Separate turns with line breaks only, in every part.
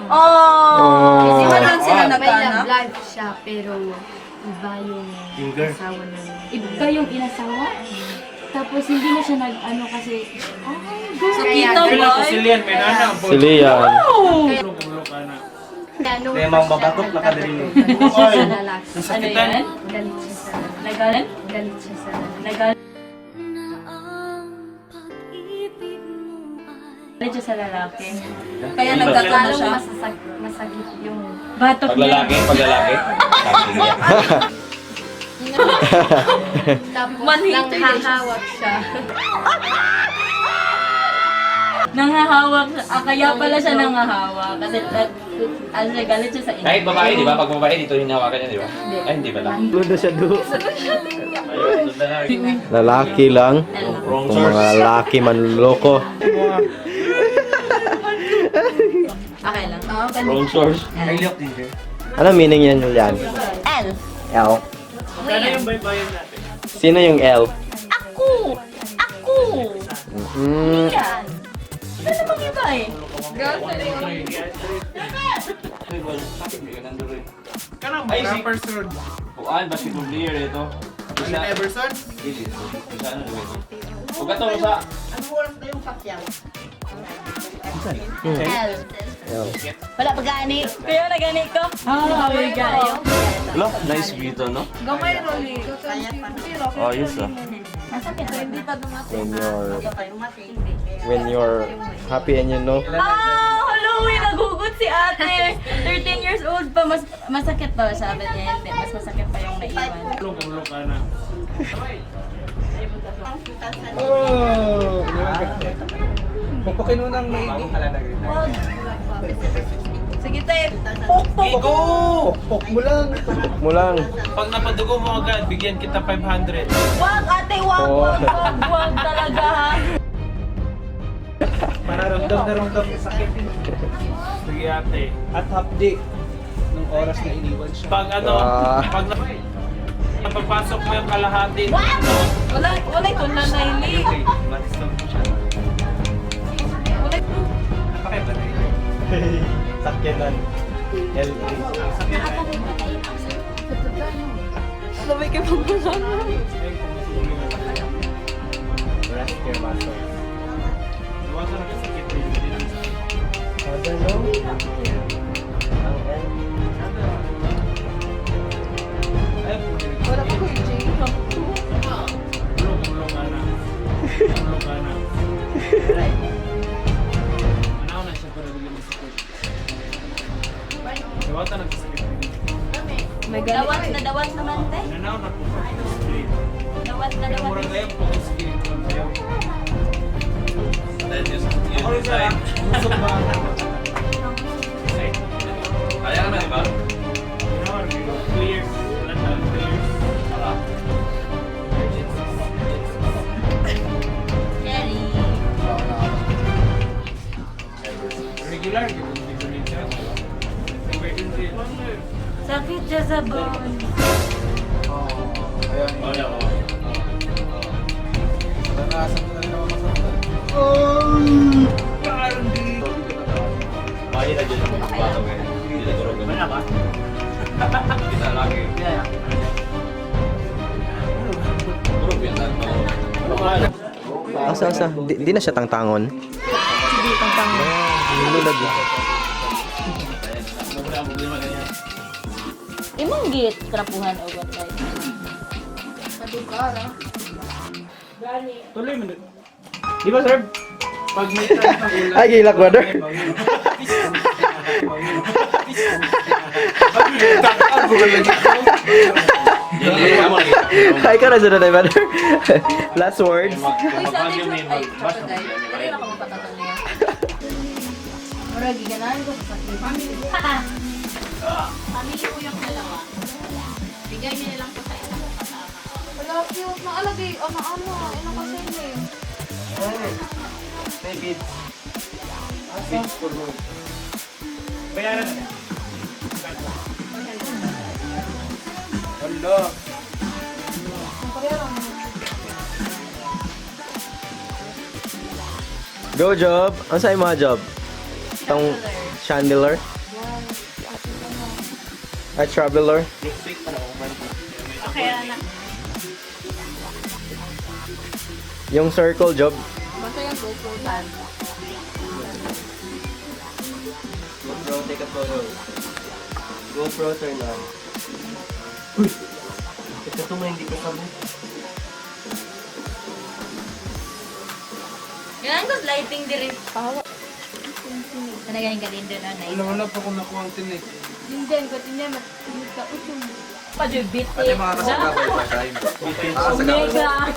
Oh! Hindi ba lang sila
May
nagkaanak?
love life siya, pero iba yung asawa na iba yung inasawa. Tapos hindi na siya nag-ano kasi,
So, kita
Pero
ba?
ko silian, may nana po.
Si Lian.
Kulo ka na.
kaya nung
Kaya mga babatot na kadiri.
galit siya sa lalaki.
Nasakitan.
Galit siya sa lalaki.
Nagalit?
Galit siya sa lalaki.
Nagalit siya sa lalaki. Kaya nagkakano
Lalong
siya?
masakit yung
Batok
Pag lalaki.
tapos
Man-hater
nanghahawak siya.
Nanghahawak siya. Kaya pala siya nanghahawak. Kasi ano siya, galit siya sa inyo.
Kahit babae, di ba? Pag babae, dito hinawakan niya, di ba? Ay, hindi pala.
Ludo siya do.
Ayun, doon na lang.
Lalaki lang. Kung mga lalaki manloko.
Okay lang.
Wrong source.
Ano meaning yan, Julian?
L.
L.
Sana yung baybayin natin.
Sino yung L?
Ako! Ako! Yan. Wala namang iba eh.
Kanang
Ay, si-
rapper sir.
Bukan, basketball player ito.
Allen Everson?
Isa ano naman ito? Huwag ka to sa...
L.
L.
Wala pa gani. Kaya na gani ko. Ah, my God.
Hello, nice view no?
Gamay roli.
Oh, yes ah.
Masakit. Hindi pa dumating.
When you're happy and you know.
Ah, Halloween, nagugot si ate. 13 years old pa, mas masakit daw sabi niya. Hindi, mas masakit pa yung naiwan.
Kulo ka na.
Pupukin mo nang may...
Sige tayo, pok-pok.
Igo!
Pok mo lang. Pok mo lang.
Pag napadugo mo agad, bigyan kita 500.
Wag ate, wag,
Oh.
wag talaga ha.
Para ramdam na ramdam yung sakit.
Sige ate.
At hapdi nung oras na iniwan siya.
Pag ano, pag napapasok mo yung kalahati.
Wala ito na naili.
Sakyanan. L3.
Sabay kayo pagbalang.
Rest your muscle.
Iwasan na kasakit mo yung
Ano no? Ang L.
Wala pa ko yung
Kulo ka na. Kulo ka na. Manaw na siya para bigyan mo sakit. Iwasan na kasakit mo.
May dawat na dawat naman te.
Nanaw na po.
Dawat na
Kaya
dawat.
mura kayo po ang sakit.
Busog ba?
Kaya ka na, di ba?
Clear. Lantan, clear.
Cherry.
Regular, dito rin siya. Emergency.
Sakit siya sa bone.
Bayad na dyan ang mga bata ngayon. Hindi na tulog. Mana ba? Kita lagi. Tulog yan lang.
Asa. Di na siya tangtangon.
Sige, tangtang.
Lulad lang.
Imong git krapuhan o what type?
Tuloy mo. Di ba, sir? Pag may time ng ulan.
Ay, gilak, brother. Ay, ka na sunod ay, brother. Last words.
Uy, sa atin siya. Ay, kapagay. Dali na ka magpatatol niya. Mura, giganahan ko sa sakit. Pamili ko yung dalawa. Bigay niya na lang po sa isa.
Wala, cute. Naalagay, ano, ino kasi yun
David.
Bayaran na.
Hello. Go job. Ano sa mga job? Tong chandelier. Ay, traveler.
Okay, anak.
Yung circle job.
Basta yung GoPro tan.
GoPro, take a photo. GoPro, turn on. Uy! Ito mo hindi ko sabi.
Yan ang lighting diri. Ano galing galing doon, no? Nice.
Wala pa kung nakuha ang tinik.
Hindi, ba't hindi magka-usong.
Pajubit
Ate, makakasagabay pa tayo.
Omega.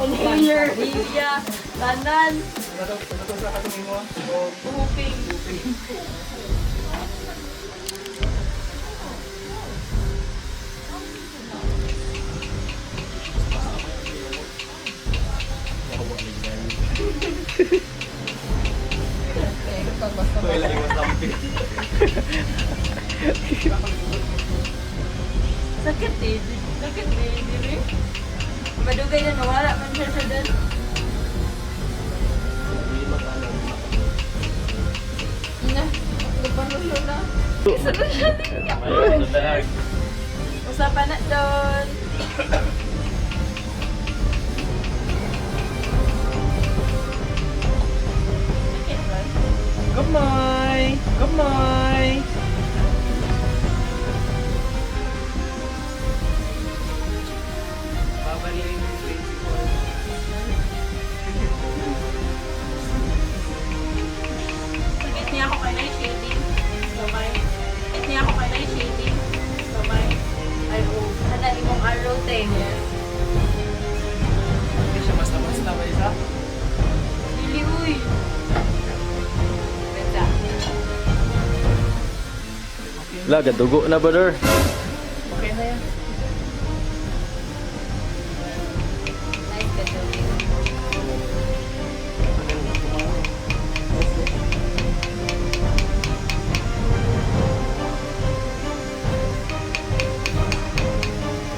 Inhaler. Iya. Tanan. Uping.
Wala yung something.
Sakit eh. Sakit eh. Diri. Madugay na nawala man siya sa doon. Na. Lupa-lupa na. Usapan na doon.
Gamay! Gamay!
Sakit niya ako kay na shading. Gamay. Sakit niya ako kay na shading. Gamay. Ay, oh. Handa imong arrow te.
Hindi siya basta-basta ba isa?
Dili, uy. Ganda.
Laga, dugo na brother.
Okay na yan.
Nice ka, Joey.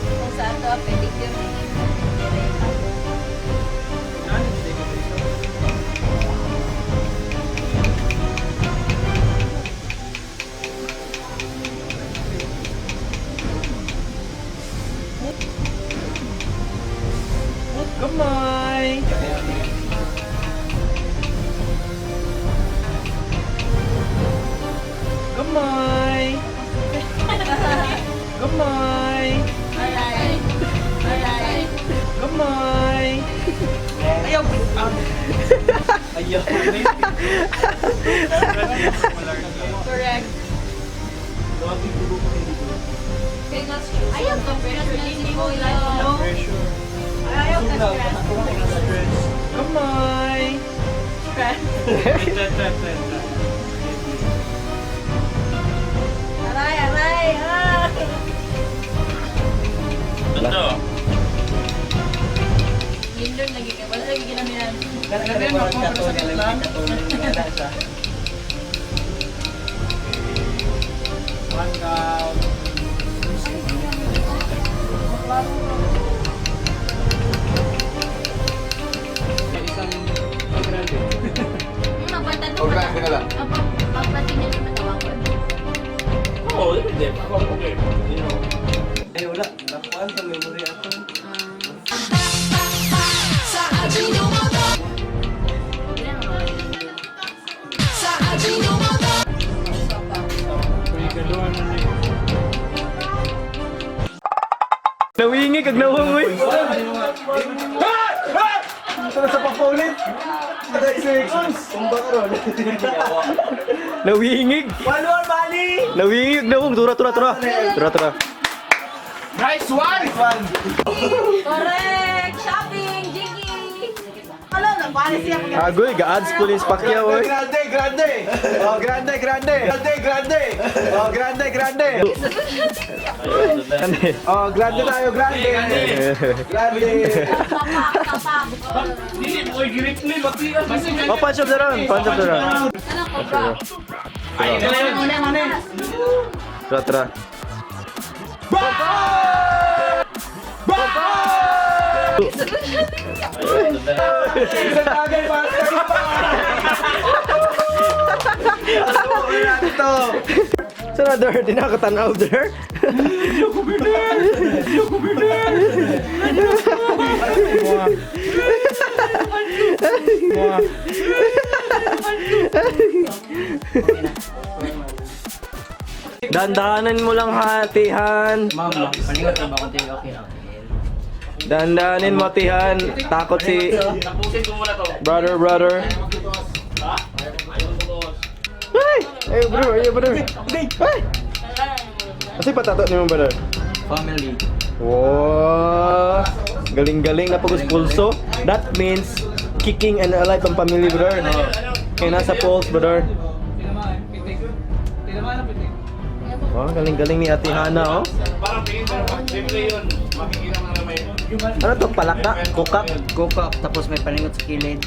Kung saan to, pedicure ni Direka.
Gamay! Gamay! Gamay!
Alright. Alright.
Gamay! Ayaw! Ayaw!
Correct. Ayaw ka pressure ni mo lang.
Pressure.
Ayaw ka stress.
Gamay!
Stress. Aray, aray. Ah.
Ito.
Yun lagi ka. Wala lagi ginamihan.
Gabi mo ako kasakit lang. One count.
O grande ka lang. Papatingin mo matawag ko.
Oo, hindi. Okay.
Ay, wala. Nakuhaan sa memory ako.
Nawingi kag nawungoy.
Sa papulit!
Nawingig.
Walwal, Mali!
Nawingig nawong. Tura.
Nice one!
Correct! Shopping! Jiggy! Hala, nabali siya.
Agoy, ga-ads police Pacquiao oy.
Grande! Oh, grande! Oh, grande! Oh, grande tayo, grande! Grande!
Tapak!
Hindi mo i-grip ni Matira.
Oh, punch up the run.
Ano ko ba?
Ay,
Tra.
Isang tagay para sa iba!
Ito! Sana there, di na katanaw there. Dandanan mo lang hatihan.
Ma'am, palingot na ba konti? Okay.
Dandanin mo tihan. Takot si
Tapusin ko muna to.
brother. Ay, brother. Ay! Kasi patato ni mo, brother?
Family.
Wow! Galing-galing na pulso. That means kicking and alive ang pamilya, brother. Kaya nasa pulse, brother. Wow, galing-galing ni Ate Hana, oh.
Parang tingin ko, simple yun. Makikita mo na may...
Ano to? Palaka? Kukak?
Kukak, tapos may palingot sa kilid.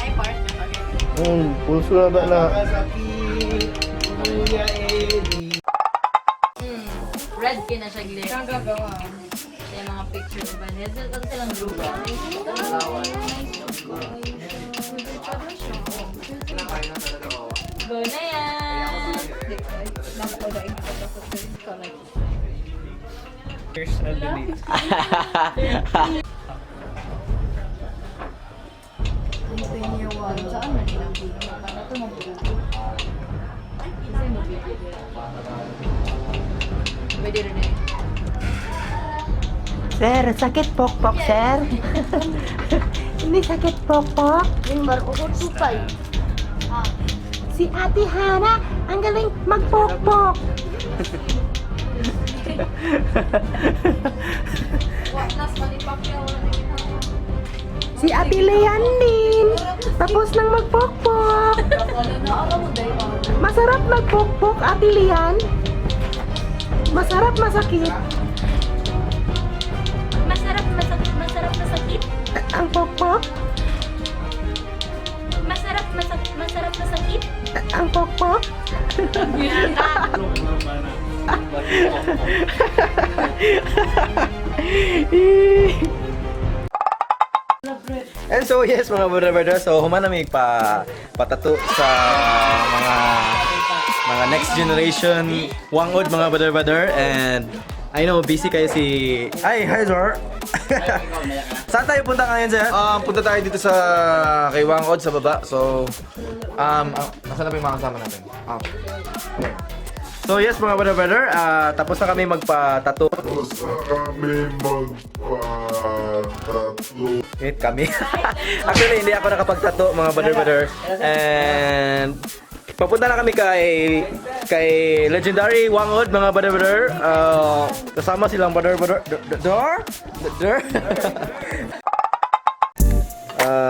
May part na pag
Pulso na ba na?
Red kina siya glitter. Saan gagawa? Sa yung mga picture ba? Ito silang group. Go na yan!
Here's a delete.
Saan na nilang video? Paano ito mag-video? Kasi mag-video. Pwede rin eh.
Sir, sakit pokpok, sir. Hindi sakit pokpok.
yung barko ko tupay.
Si Ate Hana, ang galing magpokpok. Si Ate Leanne din. Tapos nang magpokpok. Masarap magpokpok, Ate Leanne. Masarap masakit.
Masarap na sakit.
Ang pokpok.
Masarap na sakit.
Ang pokpok. And so yes mga brother, so human namin patato sa mga next generation wangod mga brother, and I know busy kayo si hi sir. Saan tayo punta ngayon, sir?
Punta tayo dito sa kay Wangod sa baba. So, nasaan na ba yung mga kasama natin?
So yes mga brother, tapos na kami magpa-tattoo. Wait, kami. Actually, hindi ako nakapag-tattoo mga brother. And papunta na kami kay Legendary Wangod mga brother. Kasama silang brother.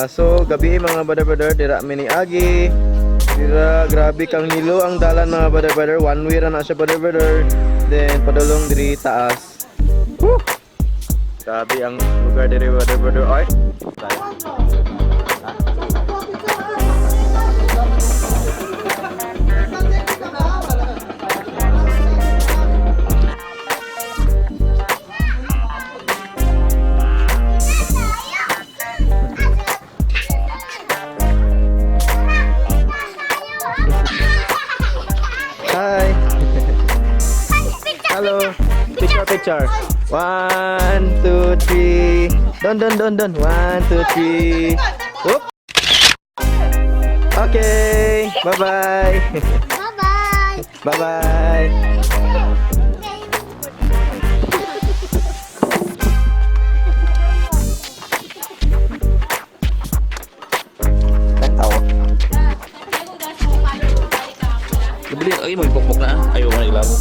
So gabi mga brother, dira mi ni Agi. Dira grabe kang nilo ang dalan mga brother. One way ra na siya brother. Then padulong diri taas. Woo! Grabe ang lugar diri brother. Ay. Hi. Hello. Picture. 1, 2, 3. Don. 1, 2, 3. Whoop. Okay. Bye-bye. Bye-bye. Tawa.
Nabili, ay mo ipokpok na. Ayaw mo na ilabo.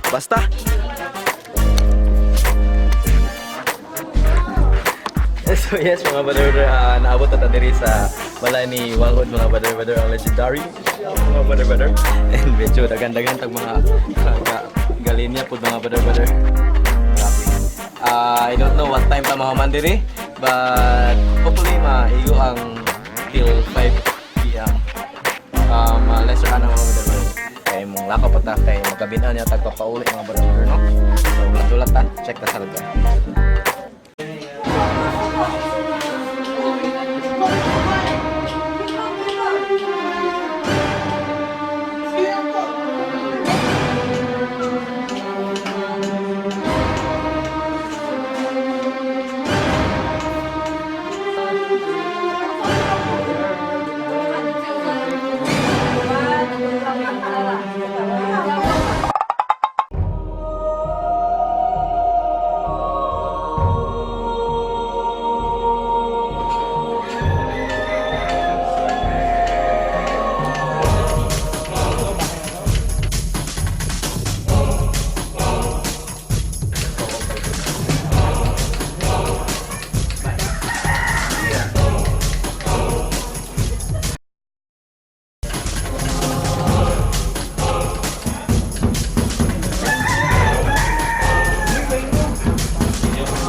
Basta. So yes mga brother, naabot na diri sa balay ni Wangod mga brother, ang legendary mga brother. And medyo dagan-dagan tag mga galinya pud mga brother. Grabe. I don't know what time ta mahuman diri, but maigo ang till 5 p.m. Lesser ka na mga brother. Kaya mong lakaw pa ta, kaya magkabinan niya tagpapauli mga brother, no? So, ulat-ulat ta, check ta salga.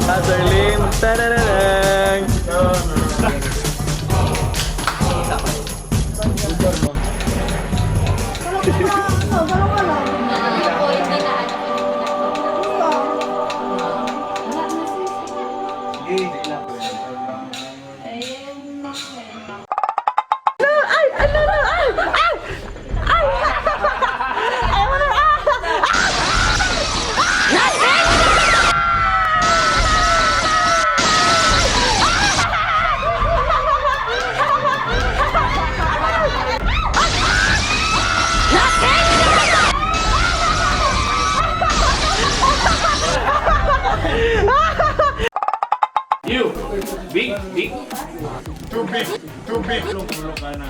Azarlin, tarararang!
You! Big! Too big! Ulo ka na.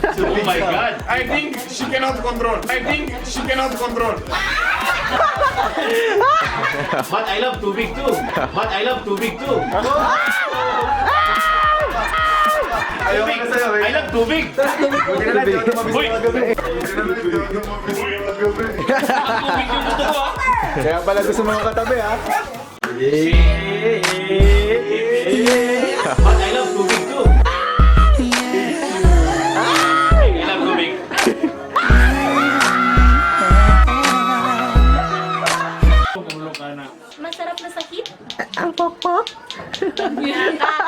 Oh my God!
I think she cannot control.
But I love too big too!
Ayaw ko na sa'yo, eh.
I love too big! Uy! Too big yung gusto ko ah!
Kaya pala gusto mga katabi, ha?
But I love too big too! I love too big! Ulo ka na.
Masarap na sakit?
Yan ka.